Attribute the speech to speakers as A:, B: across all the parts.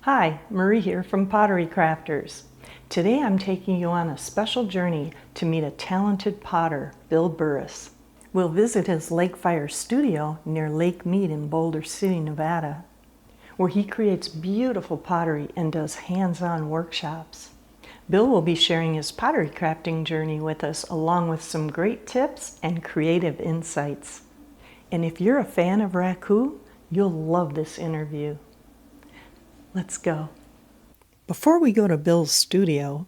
A: Hi, Marie here from Pottery Crafters. Today I'm taking you on a special journey to meet a talented potter, Bill Burris. We'll visit his Lakefire studio near Lake Mead in Boulder City, Nevada, where he creates beautiful pottery and does hands-on workshops. Bill will be sharing his pottery crafting journey with us, along with some great tips and creative insights. And if you're a fan of Raku, you'll love this interview. Let's go. Before we go to Bill's studio,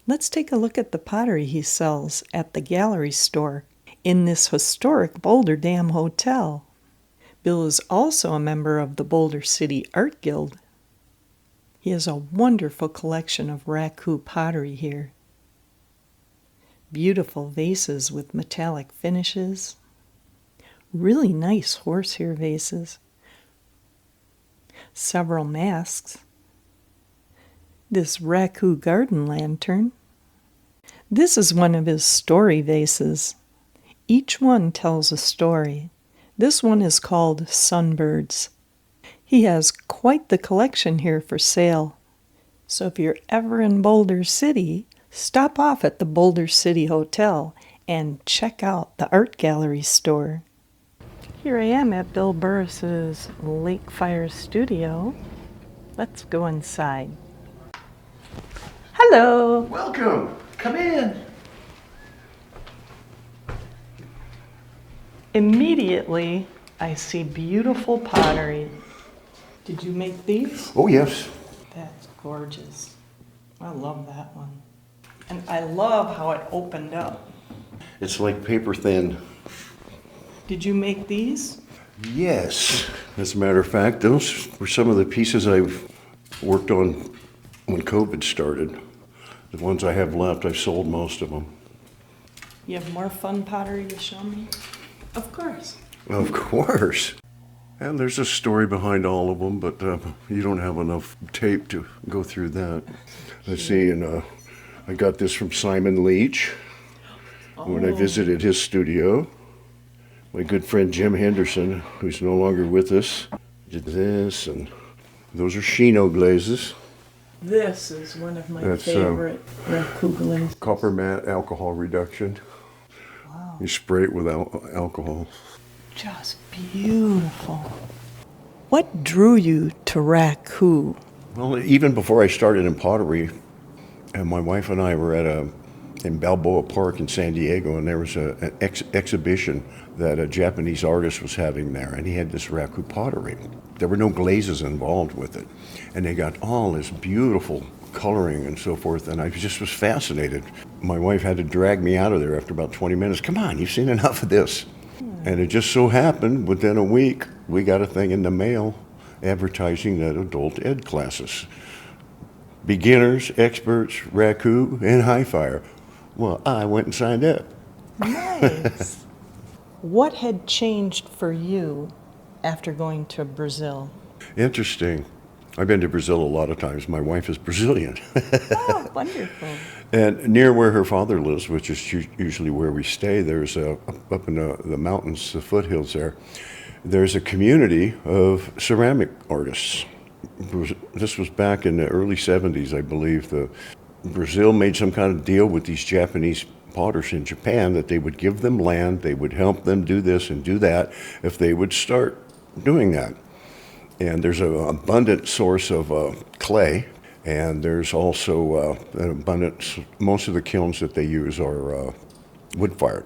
A: let's take a look at the pottery he sells at the gallery store in this historic Boulder Dam Hotel. Bill is also a member of the Boulder City Art Guild. He has a wonderful collection of Raku pottery here. Beautiful vases with metallic finishes. Really nice horsehair vases. Several masks. This Raku garden lantern. This is one of his story vases. Each one tells a story. This one is called Sunbirds. He has quite the collection here for sale. So if you're ever in Boulder City, stop off at the Boulder City Hotel and check out the art gallery store. Here I am at Bill Burris's Lakefire studio. Let's go inside. Hello.
B: Welcome. Come in.
A: Immediately, I see beautiful pottery. Did you make these?
B: Oh, yes.
A: That's gorgeous. I love that one. And I love how it opened up.
B: It's like paper thin.
A: Did you make these?
B: Yes. As a matter of fact, those were some of the pieces I've worked on when COVID started. The ones I have left, I've sold most of them.
A: You have more fun pottery to show me? Of course.
B: Of course. And there's a story behind all of them, but you don't have enough tape to go through that. Let's see, and I got this from Simon Leach when I visited his studio. My good friend Jim Henderson, who's no longer with us, did this, and those are Shino glazes.
A: This is one of my favorite Raku glazes.
B: Copper matte alcohol reduction.
A: Wow.
B: You spray it with alcohol.
A: Just beautiful. What drew you to Raku?
B: Well, even before I started in pottery, and my wife and I were in Balboa Park in San Diego, and there was an exhibition that a Japanese artist was having there, and he had this Raku pottery. There were no glazes involved with it, and they got all this beautiful coloring and so forth, and I just was fascinated. My wife had to drag me out of there after about 20 minutes. Come on, you've seen enough of this. And it just so happened, within a week, we got a thing in the mail advertising that adult ed classes. Beginners, experts, Raku, and Hi-Fire. Well, I went and signed up.
A: Nice. What had changed for you after going to Brazil?
B: Interesting. I've been to Brazil a lot of times. My wife is Brazilian.
A: Oh, wonderful.
B: And near where her father lives, which is usually where we stay, there's up in the mountains, the foothills there's a community of ceramic artists. This was back in the early 70s, I believe. Brazil made some kind of deal with these Japanese potters in Japan that they would give them land, they would help them do this and do that if they would start doing that. And there's an abundant source of clay, and there's also an abundance, most of the kilns that they use are wood-fired.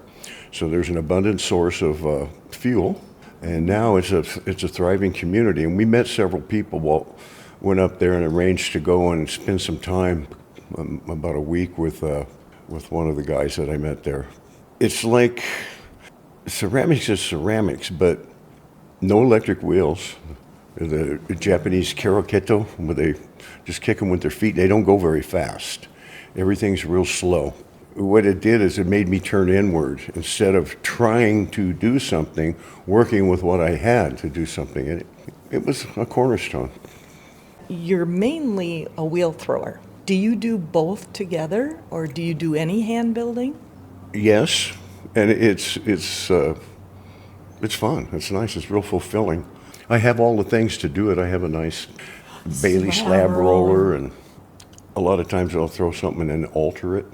B: So there's an abundant source of fuel, and now it's a thriving community. And we met several people, went up there and arranged to go and spend some time, about a week with one of the guys that I met there. It's like ceramics is ceramics, but no electric wheels. The Japanese karoketo, where they just kick them with their feet, they don't go very fast. Everything's real slow. What it did is it made me turn inward instead of trying to do something, working with what I had to do something. It was a cornerstone.
A: You're mainly a wheel thrower. Do you do both together, or do you do any hand building?
B: Yes, and it's fun. It's nice. It's real fulfilling. I have all the things to do it. I have a nice Bailey slab roller, and a lot of times I'll throw something and then alter it.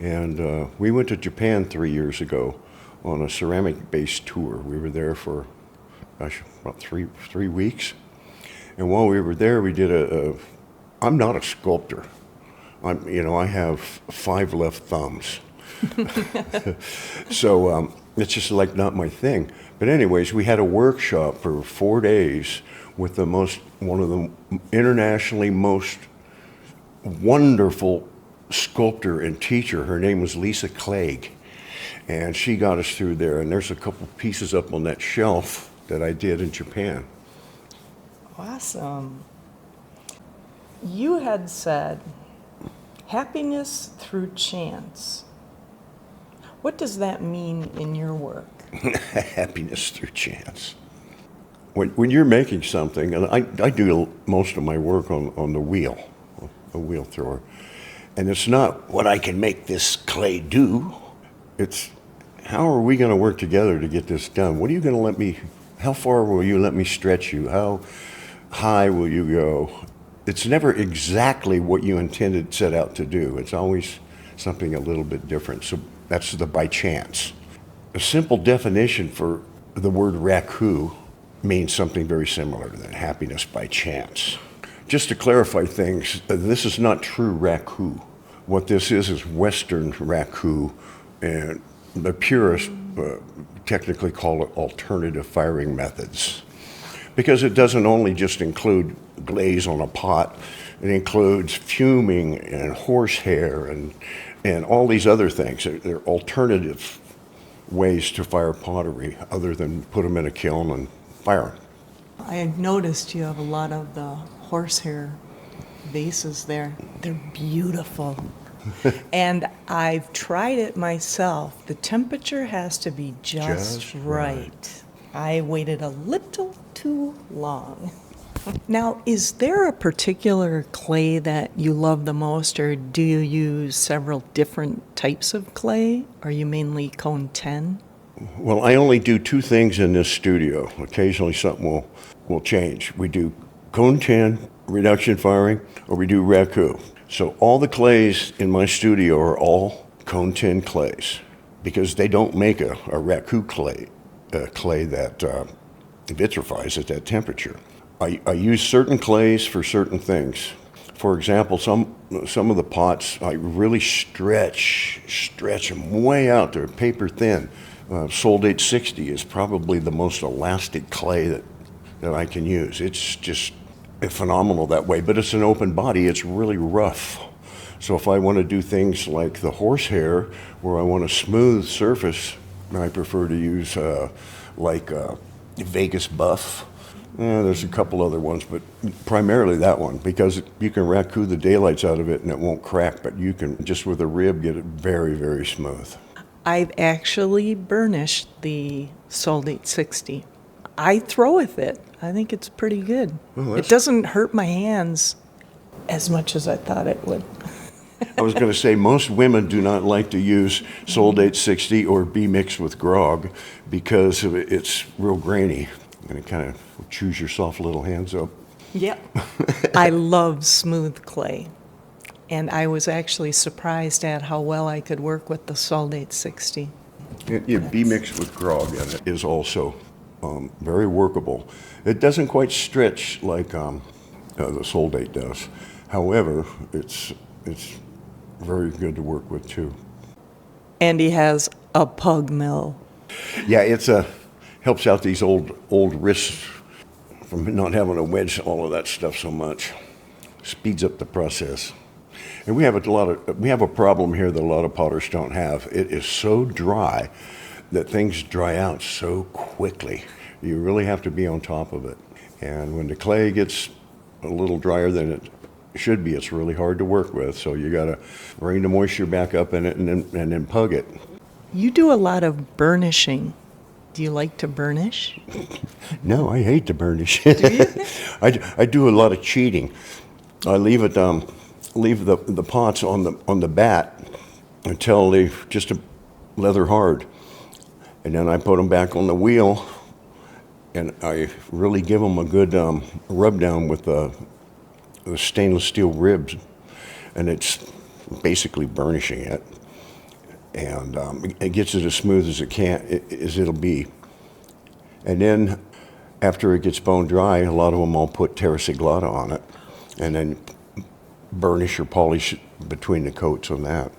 B: And we went to Japan 3 years ago on a ceramic-based tour. We were there for, about three weeks. And while we were there, we did I'm not a sculptor. I have 5 left thumbs. So it's just like not my thing. But anyways, we had a workshop for 4 days with one of the internationally most wonderful sculptor and teacher. Her name was Lisa Clegg, and she got us through there. And there's a couple pieces up on that shelf that I did in Japan.
A: Awesome. You had said happiness through chance. What does that mean in your work?
B: Happiness through chance. When you're making something, and I do most of my work on the wheel, a wheel thrower, and it's not what I can make this clay do. It's how are we going to work together to get this done? What are you going to let me? How far will you let me stretch you? How high will you go? It's never exactly what you set out to do. It's always something a little bit different. So that's the by chance. A simple definition for the word Raku means something very similar to that, happiness by chance. Just to clarify things, this is not true Raku. What this is Western Raku, and the purists technically call it alternative firing methods. Because it doesn't only just include glaze on a pot, it includes fuming and horsehair and all these other things. They're alternative ways to fire pottery other than put them in a kiln and fire them.
A: I noticed you have a lot of the horsehair vases there. They're beautiful. And I've tried it myself. The temperature has to be just right. I waited a little too long. Now, is there a particular clay that you love the most, or do you use several different types of clay? Are you mainly cone 10?
B: Well, I only do 2 things in this studio. Occasionally something will change. We do cone 10 reduction firing, or we do Raku. So all the clays in my studio are all cone 10 clays, because they don't make a Raku clay that vitrifies at that temperature. I use certain clays for certain things. For example, some of the pots I really stretch them way out. They're paper thin. Sold 860 is probably the most elastic clay that I can use. It's just phenomenal that way, but it's an open body. It's really rough. So if I want to do things like the horsehair, where I want a smooth surface, I prefer to use Vegas buff. There's a couple other ones, but primarily that one, because you can Raku the daylights out of it and it won't crack, but you can just with a rib get it very, very smooth.
A: I've actually burnished the Sold 860. I throw with it. I think it's pretty good. Well, it doesn't hurt my hands as much as I thought it would.
B: I was going to say, most women do not like to use Sold 860 or be mixed with grog because it's real grainy and it kind of chews your soft little hands up.
A: Yep. I love smooth clay. And I was actually surprised at how well I could work with the Sold 860.
B: Be mixed with grog and it is also very workable. It doesn't quite stretch like the Sold 8 does. However, it's very good to work with too.
A: And he has a pug mill.
B: Yeah, helps out these old wrists from not having to wedge all of that stuff so much. Speeds up the process. And we have a problem here that a lot of potters don't have. It is so dry that things dry out so quickly. You really have to be on top of it. And when the clay gets a little drier than it should be, it's really hard to work with. So you got to bring the moisture back up in it and then pug it.
A: You do a lot of burnishing. Do you like to burnish?
B: No, I hate to burnish.
A: Do you?
B: I do a lot of cheating. I leave the pots on the bat until they just leather hard, and then I put them back on the wheel and I really give them a good rub down with the stainless steel ribs, and it's basically burnishing it, and it gets it as smooth as it'll be. And then after it gets bone dry, a lot of them I'll put terracotta on it, and then burnish or polish between the coats on that,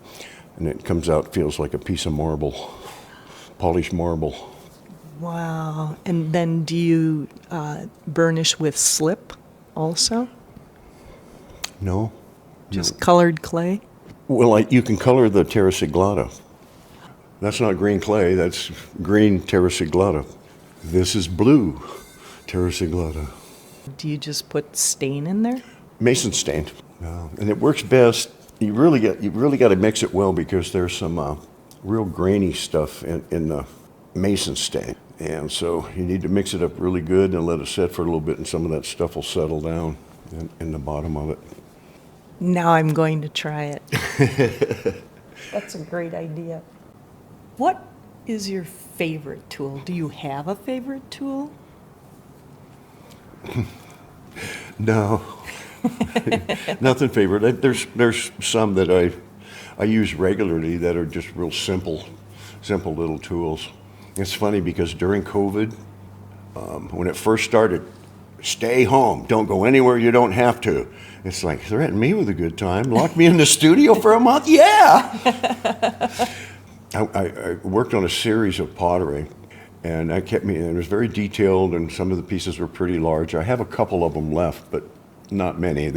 B: and it comes out, feels like a piece of marble, polished marble.
A: Wow. And then do you burnish with slip also?
B: No.
A: Just colored clay?
B: Well, you can color the terracotta. That's not green clay, that's green terracotta. This is blue terracotta.
A: Do you just put stain in there?
B: Mason stained. And it works best. You really got to mix it well, because there's some real grainy stuff in the Mason stain. And so you need to mix it up really good and let it set for a little bit, and some of that stuff will settle down in the bottom of it.
A: Now I'm going to try it. That's a great idea. What is your favorite tool? Do you have a favorite tool?
B: No, nothing favorite. There's some that I use regularly that are just real simple little tools. It's funny because during COVID, when it first started, stay home, don't go anywhere you don't have to. It's like, threaten me with a good time, lock me in the studio for a month, yeah. I worked on a series of pottery, and that kept me, and it was very detailed, and some of the pieces were pretty large. I have a couple of them left, but not many.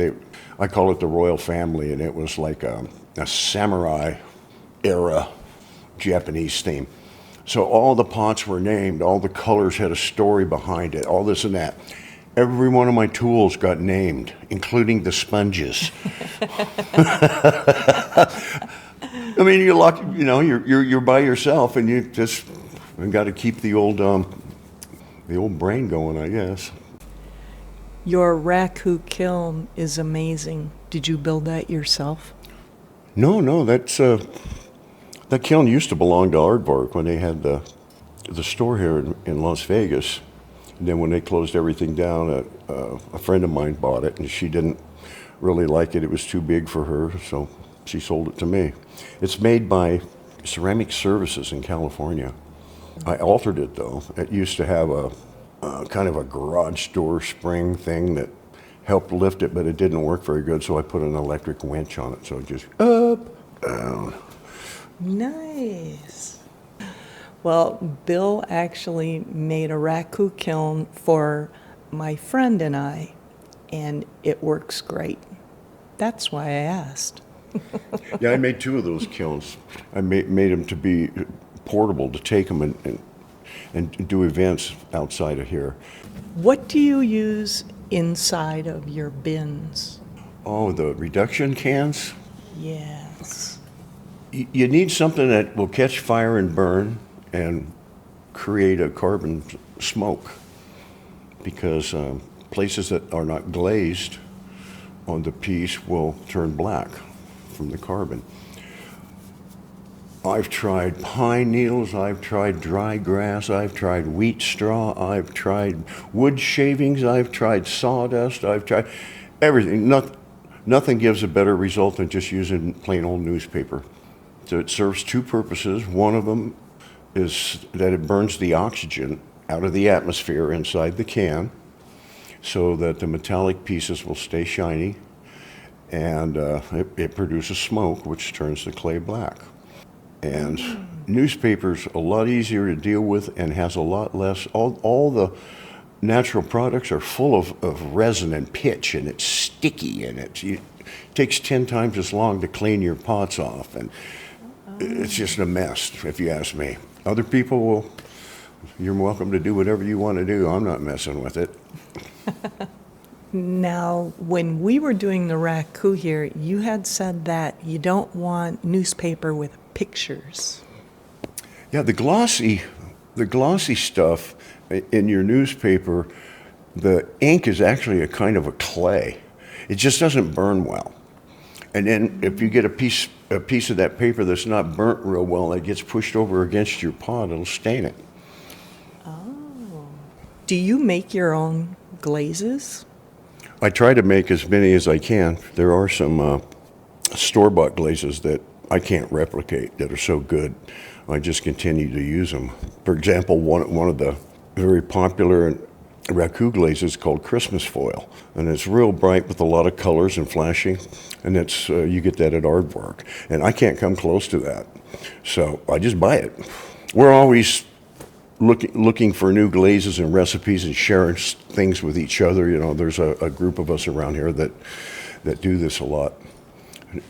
B: I call it the royal family, and it was like a samurai era Japanese theme. So all the pots were named, all the colors had a story behind it, all this and that. Every one of my tools got named, including the sponges. I mean, you're by yourself, and you just got to keep the old brain going, I guess.
A: Your Raku kiln is amazing. Did you build that yourself?
B: No, that kiln used to belong to Aardvark when they had the store here in Las Vegas. And then when they closed everything down, a friend of mine bought it, and she didn't really like it. It was too big for her, so she sold it to me. It's made by Ceramic Services in California. I altered it, though. It used to have a kind of a garage door spring thing that helped lift it, but it didn't work very good, so I put an electric winch on it, so it just up, down.
A: Nice. Well, Bill actually made a Raku kiln for my friend and I, and it works great. That's why I asked.
B: Yeah, I made 2 of those kilns. I made them to be portable, to take them and do events outside of here.
A: What do you use inside of your bins?
B: Oh, the reduction cans?
A: Yes.
B: You need something that will catch fire and burn and create a carbon smoke, because places that are not glazed on the piece will turn black from the carbon. I've tried pine needles, I've tried dry grass, I've tried wheat straw, I've tried wood shavings, I've tried sawdust, I've tried everything. Nothing gives a better result than just using plain old newspaper. So it serves 2 purposes. One of them is that it burns the oxygen out of the atmosphere inside the can, so that the metallic pieces will stay shiny, and it produces smoke, which turns the clay black. And newspaper's a lot easier to deal with and has a lot less, all the natural products are full of resin and pitch, and it's sticky, and it takes 10 times as long to clean your pots off, and it's just a mess, if you ask me. Other people you're welcome to do whatever you want to do. I'm not messing with it.
A: Now, when we were doing the Raku here, you had said that you don't want newspaper with pictures.
B: Yeah, the glossy stuff in your newspaper, the ink is actually a kind of a clay. It just doesn't burn well. And then if you get a piece of that paper that's not burnt real well, it gets pushed over against your pot, it'll stain it.
A: Oh. Do you make your own glazes?
B: I try to make as many as I can. There are some store-bought glazes that I can't replicate that are so good. I just continue to use them. For example, one of the very popular Raku glazes called Christmas foil, and it's real bright with a lot of colors and flashing, and it's you get that at Aardvark, and I can't come close to that, so I just buy it. We're always looking for new glazes and recipes and sharing things with each other. You know, there's a group of us around here that do this a lot,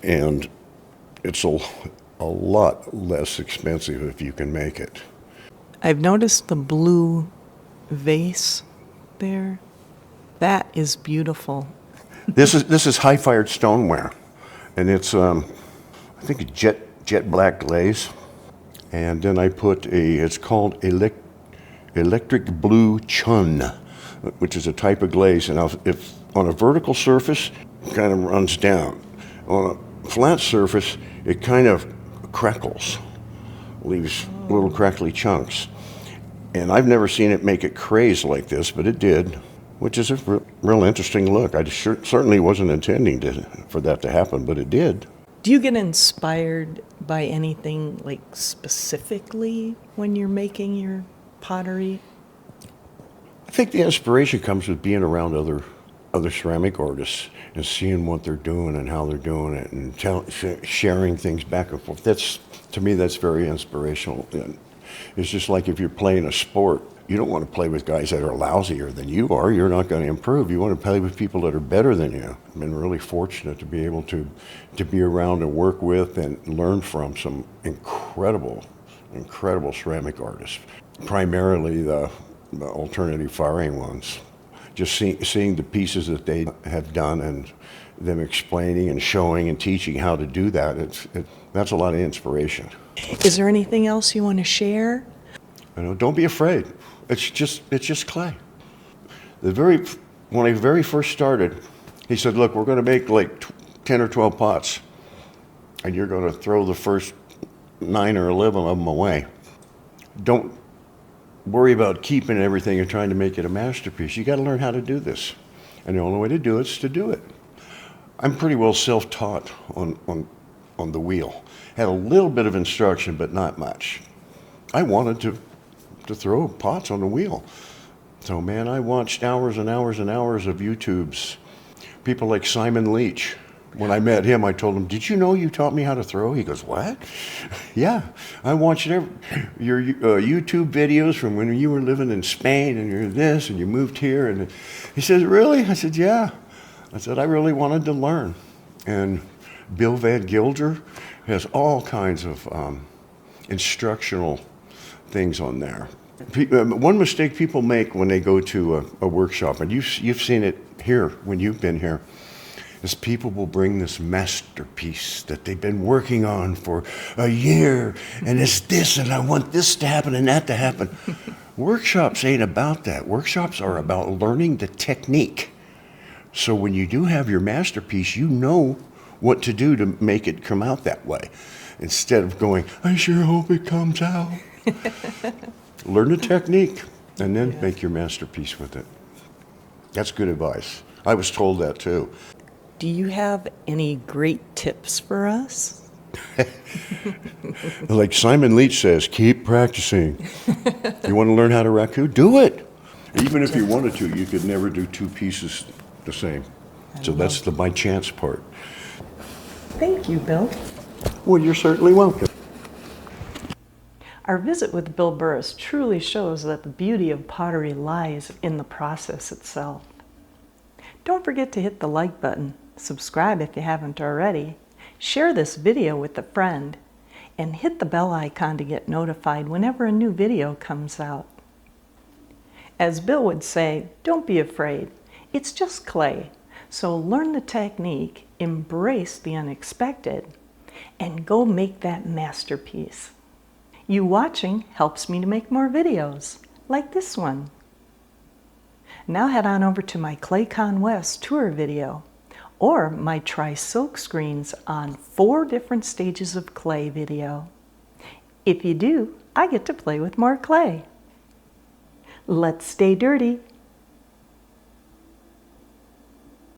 B: and it's a lot less expensive if you can make it.
A: I've noticed the blue vase there. That is beautiful.
B: This is high-fired stoneware, and it's I think a jet black glaze, and then I put it's called electric blue chun, which is a type of glaze, and if on a vertical surface, it kind of runs down. On a flat surface, it kind of crackles, leaves little crackly chunks. And I've never seen it make it craze like this, but it did, which is a real interesting look. I certainly wasn't intending for that to happen, but it did.
A: Do you get inspired by anything like specifically when you're making your pottery?
B: I think the inspiration comes with being around other ceramic artists and seeing what they're doing and how they're doing it and sharing things back and forth. To me, that's very inspirational. And it's just like if you're playing a sport, you don't want to play with guys that are lousier than you are. You're not going to improve. You want to play with people that are better than you. I've been really fortunate to be able to be around and work with and learn from some incredible ceramic artists, primarily the alternative firing ones. Just seeing the pieces that they have done and them explaining and showing and teaching how to do that, that's a lot of inspiration.
A: Is there anything else you want to share?
B: You know, don't be afraid. It's just clay. When I very first started, he said, "Look, we're going to make like 10 or 12 pots, and you're going to throw the first 9 or 11 of them away. Don't worry about keeping everything and trying to make it a masterpiece. You got to learn how to do this, and the only way to do it is to do it." I'm pretty well self-taught on the wheel. Had a little bit of instruction, but not much. I wanted to throw pots on the wheel. So man, I watched hours and hours and hours of YouTubes. People like Simon Leach. When I met him, I told him, "Did you know you taught me how to throw?" He goes, "What?" "Yeah, I watched your YouTube videos from when you were living in Spain and you're this and you moved here." And he says, "Really?" I said, "Yeah." I said, "I really wanted to learn." And Bill Van Gilder has all kinds of instructional things on there. One mistake people make when they go to a workshop, and you've seen it here when you've been here, is people will bring this masterpiece that they've been working on for a year, and it's this, and I want this to happen and that to happen. Workshops ain't about that. Workshops are about learning the technique. So when you do have your masterpiece, you know what to do to make it come out that way. Instead of going, "I sure hope it comes out." Learn the technique and then make your masterpiece with it. That's good advice. I was told that too.
A: Do you have any great tips for us?
B: Like Simon Leach says, keep practicing. You want to learn how to raku? Do it. Even if you wanted to, you could never do two pieces the same. So that's the by chance part.
A: Thank you, Bill.
B: Well, you're certainly welcome.
A: Our visit with Bill Burrus truly shows that the beauty of pottery lies in the process itself. Don't forget to hit the like button, subscribe if you haven't already, share this video with a friend, and hit the bell icon to get notified whenever a new video comes out. As Bill would say, don't be afraid. It's just clay. So learn the technique, embrace the unexpected, and go make that masterpiece. You watching helps me to make more videos, like this one. Now head on over to my ClayCon West tour video, or my Try Silk Screens on 4 different stages of clay video. If you do, I get to play with more clay. Let's stay dirty.